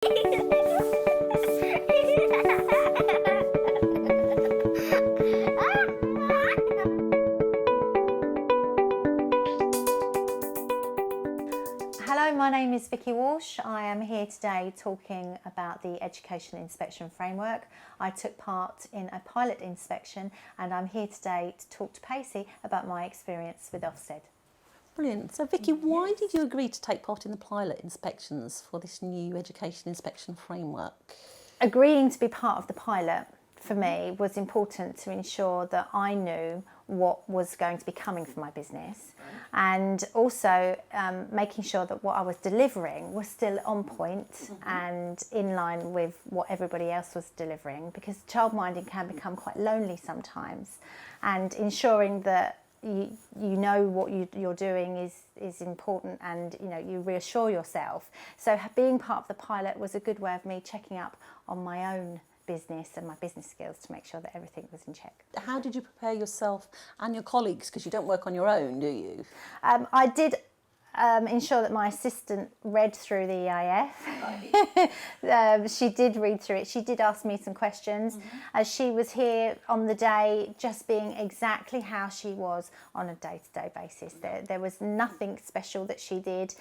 Hello, my name is Vicky Walsh. I am here today talking about the Education Inspection Framework. I took part in a pilot inspection and I'm here today to talk to Pacey about my experience with Ofsted. Brilliant. So Vicky, why did you agree to take part in the pilot inspections for this new Education Inspection Framework? Agreeing to be part of the pilot for me was important to ensure that I knew what was going to be coming for my business, and also making sure that what I was delivering was still on point and in line with what everybody else was delivering, because childminding can become quite lonely sometimes, and ensuring that you know what you're doing is important, and you reassure yourself. So being part of the pilot was a good way of me checking up on my own business and my business skills to make sure that everything was in check. How did you prepare yourself and your colleagues, because you don't work on your own, do you? I did ensure that my assistant read through the EIF. She did read through it. She did ask me some questions, as she was here on the day just being exactly how she was on a day-to-day basis. There was nothing special that she did.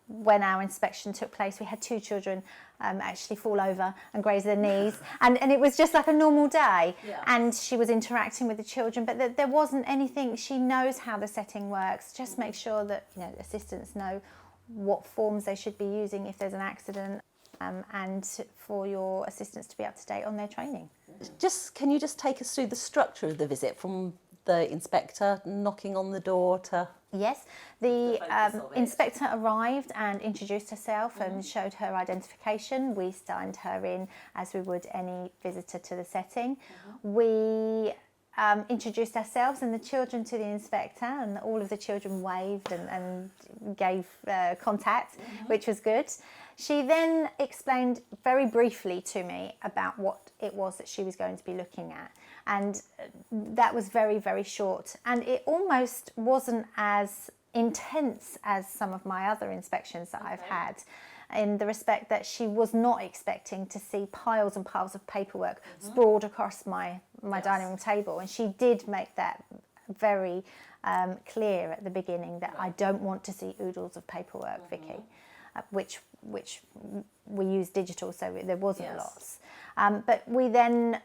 When our inspection took place, we had two children actually fall over and graze their knees, and it was just like a normal day. And she was interacting with the children, but there wasn't anything. She knows how the setting works. Just make sure that assistants know what forms they should be using if there's an accident, and for your assistants to be up to date on their training. Can you just take us through the structure of the visit, from the inspector knocking on the door to... Yes, the inspector arrived and introduced herself and showed her identification. We signed her in as we would any visitor to the setting. We introduced ourselves and the children to the inspector, and all of the children waved and gave contact, which was good. She then explained very briefly to me about what it was that she was going to be looking at, and that was very, very short, and it almost wasn't as intense as some of my other inspections that I've had, in the respect that she was not expecting to see piles and piles of paperwork sprawled across my dining room table, and she did make that very clear at the beginning that I don't want to see oodles of paperwork, Vicky, which we use digital, so there wasn't lots. But we then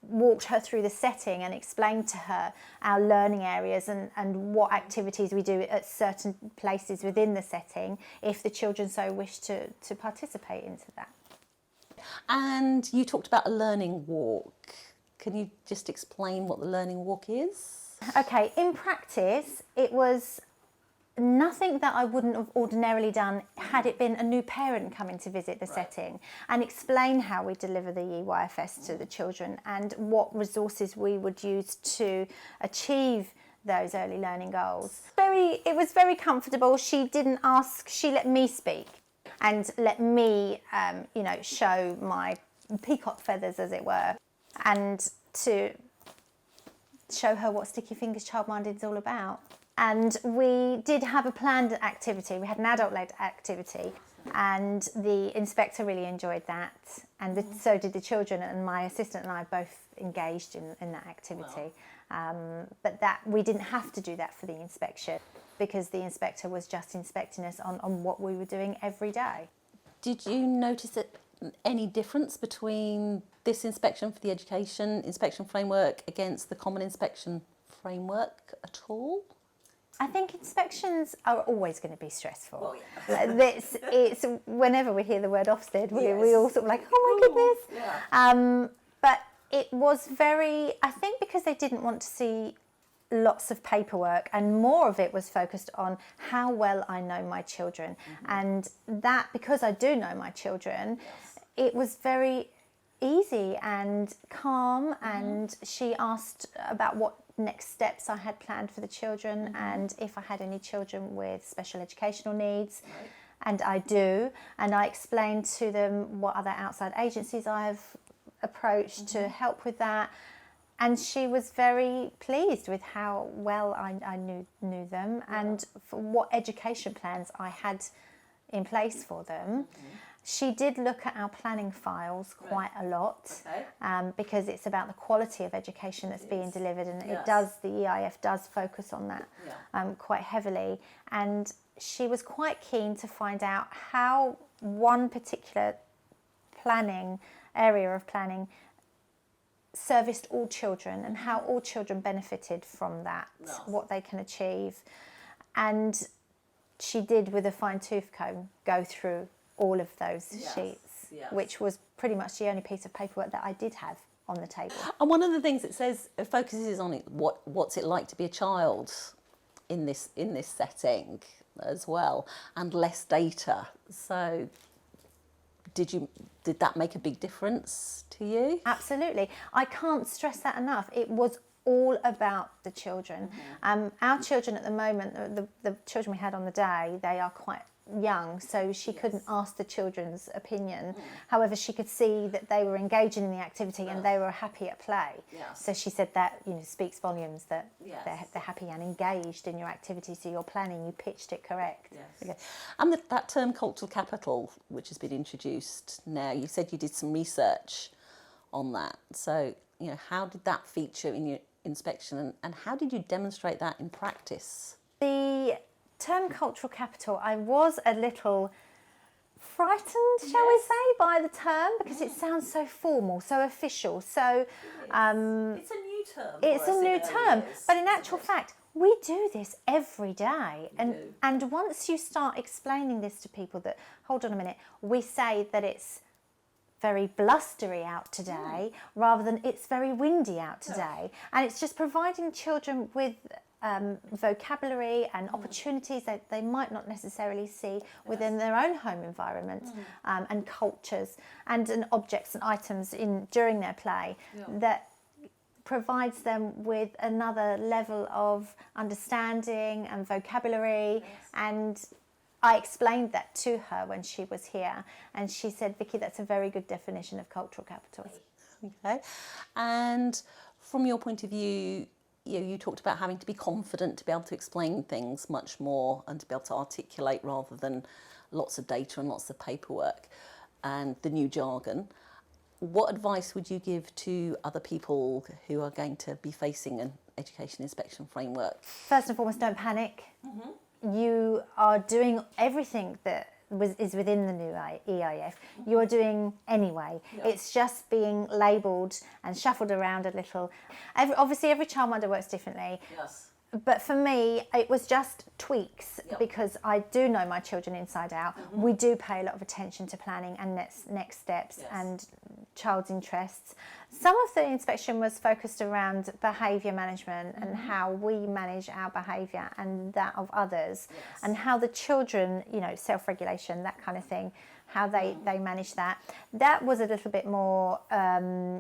walked her through the setting and explained to her our learning areas and what activities we do at certain places within the setting if the children so wish to participate into that. And you talked about a learning walk. Can you just explain what the learning walk is? Okay, in practice it was nothing that I wouldn't have ordinarily done had it been a new parent coming to visit the setting, and explain how we deliver the EYFS to the children and what resources we would use to achieve those early learning goals. It was very comfortable. She didn't ask, she let me speak and let me show my peacock feathers, as it were, and to show her what Sticky Fingers Childminding is all about. And we did have a planned activity. We had an adult-led activity, and the inspector really enjoyed that, and so did the children, and my assistant and I both engaged in that activity. But that we didn't have to do that for the inspection, because the inspector was just inspecting us on what we were doing every day. Did you notice any difference between this inspection for the Education Inspection Framework against the Common Inspection Framework at all? I think inspections are always going to be stressful. It's whenever we hear the word Ofsted, we all sort of like, oh my goodness. But it was very, I think because they didn't want to see lots of paperwork, and more of it was focused on how well I know my children. And that, because I do know my children, it was very easy and calm, and she asked about what next steps I had planned for the children and if I had any children with special educational needs. And I do, and I explained to them what other outside agencies I've approached to help with that, and she was very pleased with how well I knew them and for what education plans I had in place for them. She did look at our planning files quite a lot, Okay. because it's about the quality of education that's being delivered, and Yes. the EIF does focus on that quite heavily. And she was quite keen to find out how one particular area of planning serviced all children and how all children benefited from that, what they can achieve. And she did, with a fine-tooth comb, go through all of those sheets, which was pretty much the only piece of paperwork that I did have on the table. And one of the things it says, it focuses on what's it like to be a child in this setting as well, and less data. So did that make a big difference to you? Absolutely. I can't stress that enough. It was all about the children. Our children at the moment, the children we had on the day, they are quite young, so she couldn't ask the children's opinion. However, she could see that they were engaging in the activity and they were happy at play. So she said that, you know, speaks volumes that they're happy and engaged in your activity, so your planning, you pitched it correct. Okay. And that term cultural capital, which has been introduced now, you said you did some research on that. So, you know, how did that feature in your inspection, and how did you demonstrate that in practice? The term cultural capital, I was a little frightened, shall we say, by the term, because it sounds so formal, so official, so it's a new term. It's a new term, but in actual fact, we do this every day. And once you start explaining this to people, that, hold on a minute, we say that it's very blustery out today rather than it's very windy out today. And it's just providing children with vocabulary and opportunities that they might not necessarily see within their own home environment, and cultures and objects and items during their play, that provides them with another level of understanding and vocabulary. And I explained that to her when she was here, and she said, Vicky, that's a very good definition of cultural capital. Okay. And from your point of view, you talked about having to be confident to be able to explain things much more and to be able to articulate rather than lots of data and lots of paperwork and the new jargon. What advice would you give to other people who are going to be facing an education inspection framework? First and foremost, don't panic. You are doing everything that is within the new EIF. You are doing anyway. It's just being labelled and shuffled around a little. Obviously, every childminder works differently. But for me, it was just tweaks, because I do know my children inside out. We do pay a lot of attention to planning and next steps and child's interests. Some of the inspection was focused around behaviour management and how we manage our behaviour and that of others, and how the children, you know, self-regulation, that kind of thing, how they manage that. That was a little bit more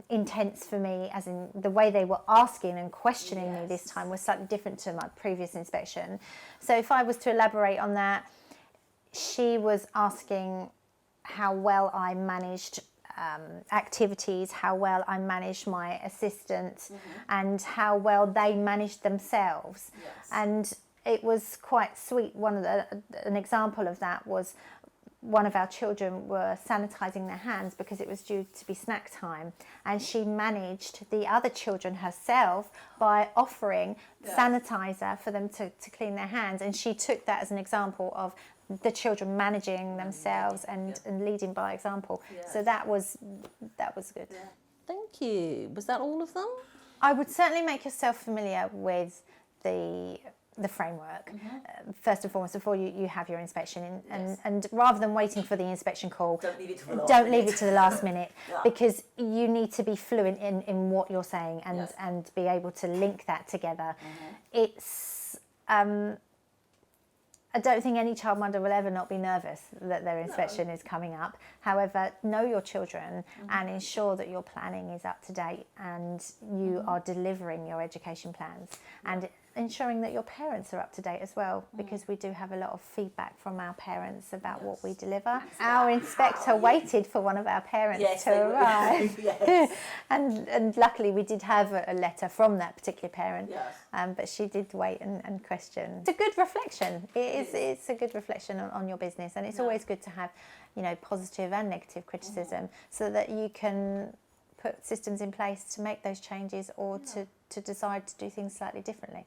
intense for me, as in the way they were asking and questioning me this time was slightly different to my previous inspection. So if I was to elaborate on that, she was asking how well I managed activities, how well I managed my assistants, and how well they managed themselves. And it was quite sweet. An example of that was, one of our children were sanitising their hands because it was due to be snack time, and she managed the other children herself by offering sanitizer for them to clean their hands, and she took that as an example of the children managing themselves and leading by example. So that was good. Thank you. Was that all of them? I would certainly make yourself familiar with the framework, first and foremost, before you have your inspection, and rather than waiting for the inspection call, Don't leave it to the last minute, because you need to be fluent in what you're saying and be able to link that together. It's I don't think any childminder will ever not be nervous that their inspection is coming up. However, know your children and ensure that your planning is up to date and you are delivering your education plans. And ensuring that your parents are up to date as well, because we do have a lot of feedback from our parents about what we deliver. Our inspector waited for one of our parents to arrive. And luckily we did have a letter from that particular parent, but she did wait and question. It's a good reflection. It's a good reflection on your business, and it's always good to have, you know, positive and negative criticism, so that you can put systems in place to make those changes, or to decide to do things slightly differently.